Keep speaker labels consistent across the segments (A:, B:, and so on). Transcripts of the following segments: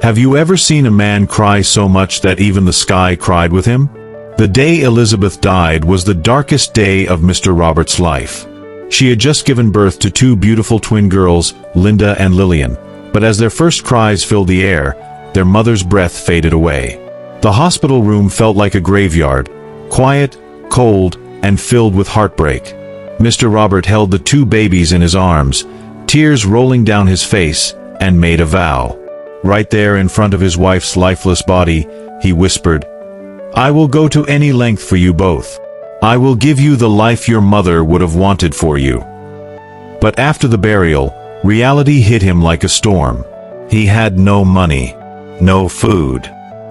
A: Have you ever seen a man cry so much that even the sky cried with him? The day Elizabeth died was the darkest day of Mr. Robert's life. She had just given birth to two beautiful twin girls, Linda and Lillian, but as their first cries filled the air, their mother's breath faded away. The hospital room felt like a graveyard, quiet, cold, and filled with heartbreak. Mr. Robert held the two babies in his arms, tears rolling down his face, and made a vow. Right there in front of his wife's lifeless body, he whispered, "I will go to any length for you both. I will give you the life your mother would have wanted for you." But after the burial, reality hit him like a storm. He had no money, no food,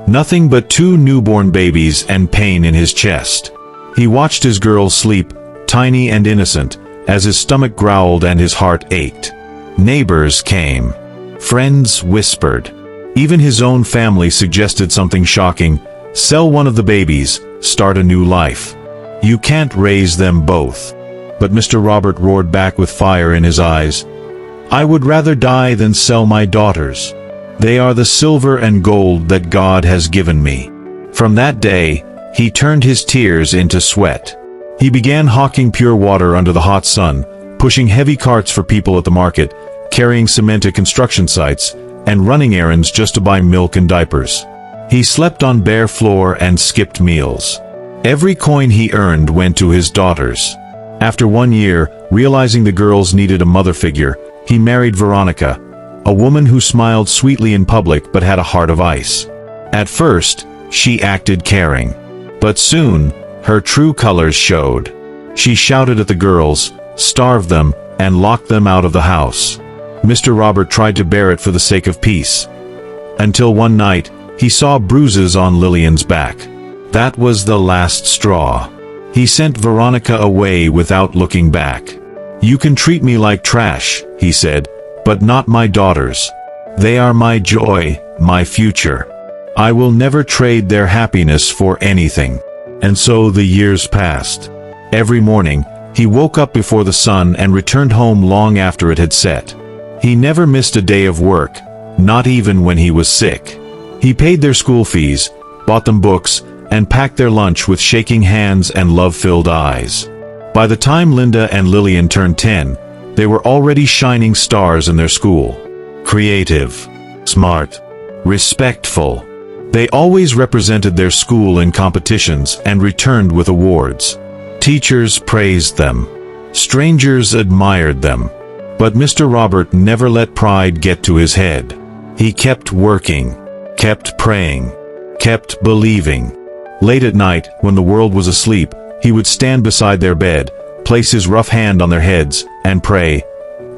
A: nothing but two newborn babies and pain in his chest. He watched his girls sleep, tiny and innocent, as his stomach growled and his heart ached. Neighbors came. Friends whispered. Even his own family suggested something shocking: sell one of the babies, start a new life. You can't raise them both. But Mr. Robert roared back with fire in his eyes. "I would rather die than sell my daughters. They are the silver and gold that God has given me." From that day, he turned his tears into sweat. He began hawking pure water under the hot sun, pushing heavy carts for people at the market, carrying cement to construction sites, and running errands just to buy milk and diapers. He slept on bare floor and skipped meals. Every coin he earned went to his daughters. After 1 year, realizing the girls needed a mother figure, he married Veronica, a woman who smiled sweetly in public but had a heart of ice. At first, she acted caring. But soon, her true colors showed. She shouted at the girls, starved them, and locked them out of the house. Mr. Robert tried to bear it for the sake of peace. Until one night, he saw bruises on Lillian's back. That was the last straw. He sent Veronica away without looking back. "You can treat me like trash," he said, "but not my daughters. They are my joy, my future. I will never trade their happiness for anything." And so the years passed. Every morning, he woke up before the sun and returned home long after it had set. He never missed a day of work, not even when he was sick. He paid their school fees, bought them books, and packed their lunch with shaking hands and love-filled eyes. By the time Linda and Lillian turned 10, they were already shining stars in their school. Creative, smart, respectful. They always represented their school in competitions and returned with awards. Teachers praised them. Strangers admired them. But Mr. Robert never let pride get to his head. He kept working, kept praying, kept believing. Late at night, when the world was asleep, he would stand beside their bed, place his rough hand on their heads, and pray,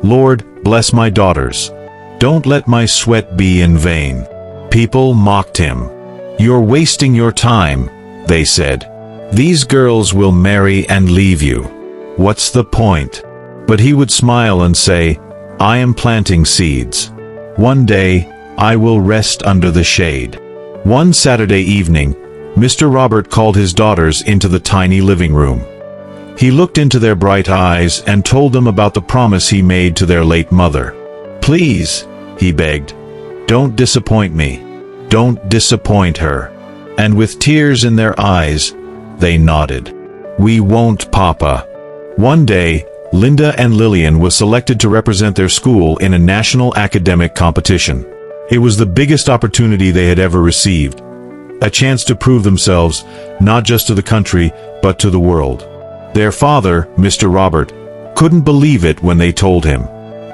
A: "Lord, bless my daughters. Don't let my sweat be in vain." People mocked him. "You're wasting your time," they said. "These girls will marry and leave you. What's the point?" But he would smile and say, "I am planting seeds. One day, I will rest under the shade." One Saturday evening, Mr. Robert called his daughters into the tiny living room. He looked into their bright eyes and told them about the promise he made to their late mother. "Please," he begged, "don't disappoint me. Don't disappoint her." And with tears in their eyes, they nodded. "We won't, Papa." One day, Linda and Lillian was selected to represent their school in a national academic competition. It was the biggest opportunity they had ever received. A chance to prove themselves, not just to the country, but to the world. Their father, Mr. Robert, couldn't believe it when they told him.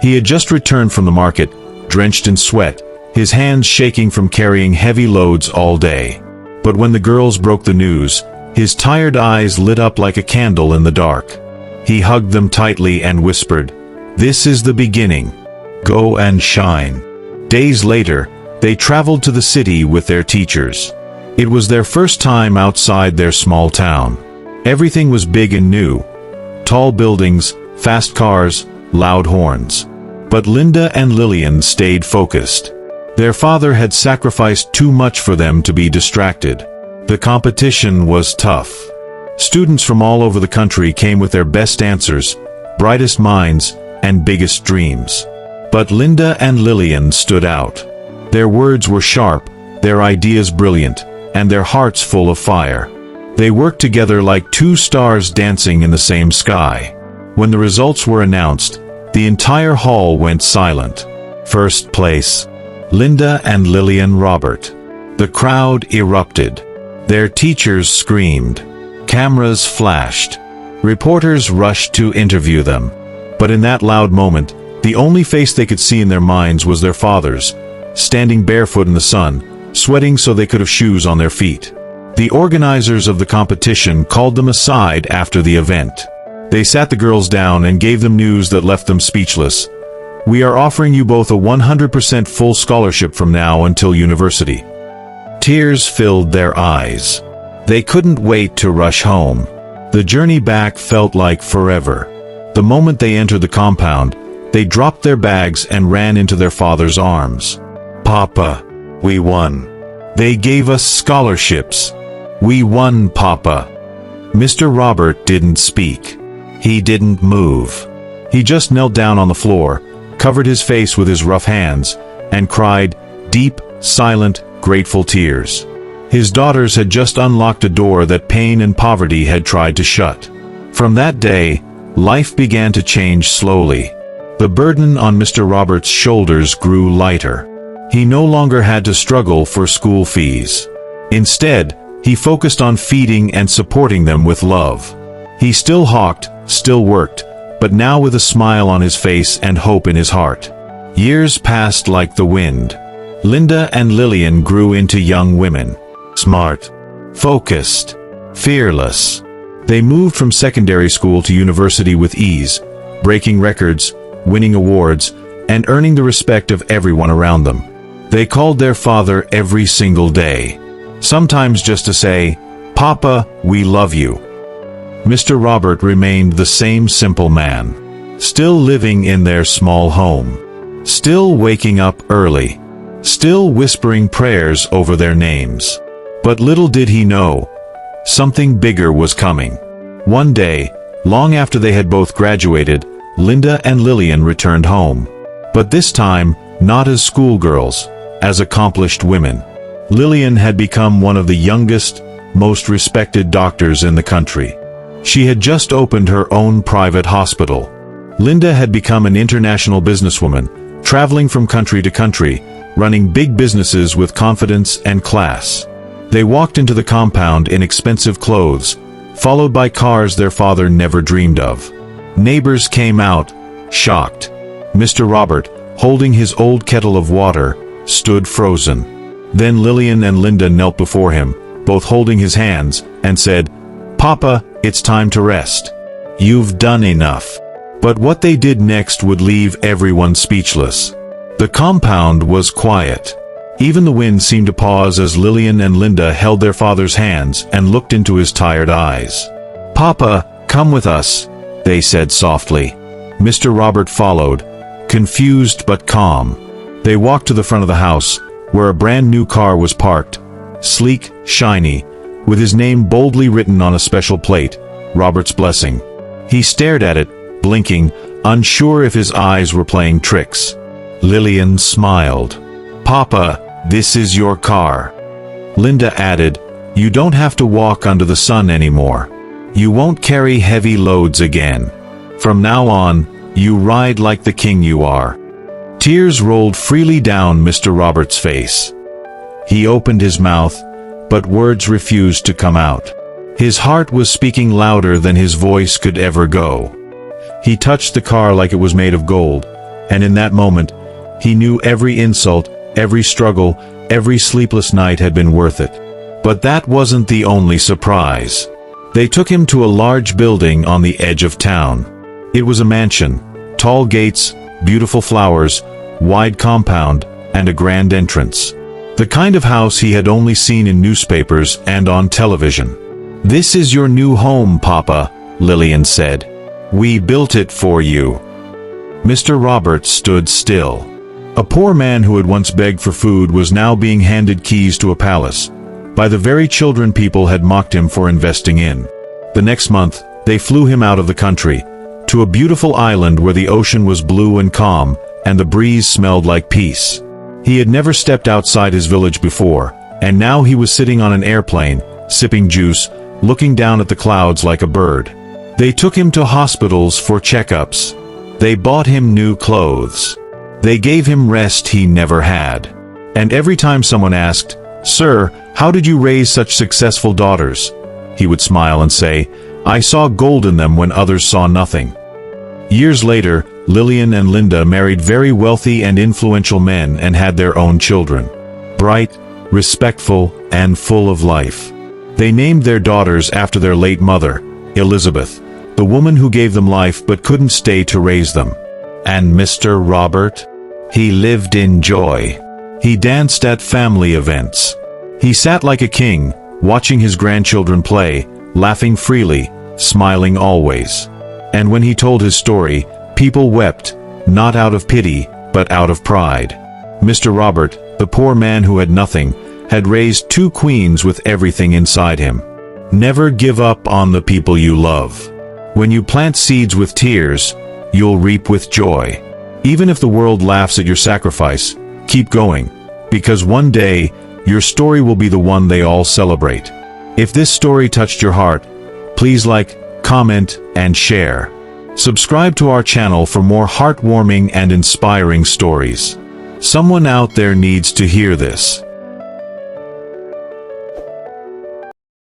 A: He had just returned from the market, drenched in sweat, his hands shaking from carrying heavy loads all day. But when the girls broke the news, his tired eyes lit up like a candle in the dark. He hugged them tightly and whispered, "This is the beginning. Go and shine." Days later, they traveled to the city with their teachers. It was their first time outside their small town. Everything was big and new. Tall buildings, fast cars, loud horns. But Linda and Lillian stayed focused. Their father had sacrificed too much for them to be distracted. The competition was tough. Students from all over the country came with their best answers, brightest minds, and biggest dreams. But Linda and Lillian stood out. Their words were sharp, their ideas brilliant, and their hearts full of fire. They worked together like two stars dancing in the same sky. When the results were announced, the entire hall went silent. First place: Linda and Lillian Robert. The crowd erupted. Their teachers screamed. Cameras flashed. Reporters rushed to interview them. But in that loud moment, the only face they could see in their minds was their father's, standing barefoot in the sun, sweating so they could have shoes on their feet. The organizers of the competition called them aside after the event. They sat the girls down and gave them news that left them speechless. "We are offering you both a 100% full scholarship from now until university." Tears filled their eyes. They couldn't wait to rush home. The journey back felt like forever. The moment they entered the compound, they dropped their bags and ran into their father's arms. "Papa, we won. They gave us scholarships. We won, Papa." Mr. Robert didn't speak. He didn't move. He just knelt down on the floor, covered his face with his rough hands, and cried deep, silent, grateful tears. His daughters had just unlocked a door that pain and poverty had tried to shut. From that day, life began to change slowly. The burden on Mr. Robert's shoulders grew lighter. He no longer had to struggle for school fees. Instead, he focused on feeding and supporting them with love. He still hawked, still worked, but now with a smile on his face and hope in his heart. Years passed like the wind. Linda and Lillian grew into young women. Smart, focused, fearless. They moved from secondary school to university with ease, breaking records, winning awards, and earning the respect of everyone around them. They called their father every single day, sometimes just to say, "Papa, we love you." Mr. Robert remained the same simple man, still living in their small home, still waking up early, still whispering prayers over their names. But little did he know, something bigger was coming. One day, long after they had both graduated, Linda and Lillian returned home. But this time, not as schoolgirls, as accomplished women. Lillian had become one of the youngest, most respected doctors in the country. She had just opened her own private hospital. Linda had become an international businesswoman, traveling from country to country, running big businesses with confidence and class. They walked into the compound in expensive clothes, followed by cars their father never dreamed of. Neighbors came out, shocked. Mr. Robert, holding his old kettle of water, stood frozen. Then Lillian and Linda knelt before him, both holding his hands, and said, "Papa, it's time to rest. You've done enough." But what they did next would leave everyone speechless. The compound was quiet. Even the wind seemed to pause as Lillian and Linda held their father's hands and looked into his tired eyes. "Papa, come with us," they said softly. Mr. Robert followed, confused but calm. They walked to the front of the house, where a brand new car was parked, sleek, shiny, with his name boldly written on a special plate, Robert's Blessing. He stared at it, blinking, unsure if his eyes were playing tricks. Lillian smiled. "Papa, this is your car." Linda added, "You don't have to walk under the sun anymore. You won't carry heavy loads again. From now on, you ride like the king you are." Tears rolled freely down Mr. Robert's face. He opened his mouth, but words refused to come out. His heart was speaking louder than his voice could ever go. He touched the car like it was made of gold, and in that moment, he knew every insult, every struggle, every sleepless night had been worth it. But that wasn't the only surprise. They took him to a large building on the edge of town. It was a mansion, tall gates, beautiful flowers, wide compound, and a grand entrance. The kind of house he had only seen in newspapers and on television. "This is your new home, Papa," Lillian said. "We built it for you." Mr. Robert stood still. A poor man who had once begged for food was now being handed keys to a palace, by the very children people had mocked him for investing in. The next month, they flew him out of the country, to a beautiful island where the ocean was blue and calm, and the breeze smelled like peace. He had never stepped outside his village before, and now he was sitting on an airplane, sipping juice, looking down at the clouds like a bird. They took him to hospitals for checkups. They bought him new clothes. They gave him rest he never had. And every time someone asked, "Sir, how did you raise such successful daughters?" he would smile and say, "I saw gold in them when others saw nothing." Years later, Lillian and Linda married very wealthy and influential men and had their own children. Bright, respectful, and full of life. They named their daughters after their late mother, Elizabeth, the woman who gave them life but couldn't stay to raise them. And Mr. Robert? He lived in joy. He danced at family events. He sat like a king, watching his grandchildren play, laughing freely, smiling always. And when he told his story, people wept, not out of pity, but out of pride. Mr. Robert, the poor man who had nothing, had raised 2 queens with everything inside him. Never give up on the people you love. When you plant seeds with tears, you'll reap with joy. Even if the world laughs at your sacrifice, keep going, because one day, your story will be the one they all celebrate. If this story touched your heart, please like, comment, and share. Subscribe to our channel for more heartwarming and inspiring stories. Someone out there needs to hear this.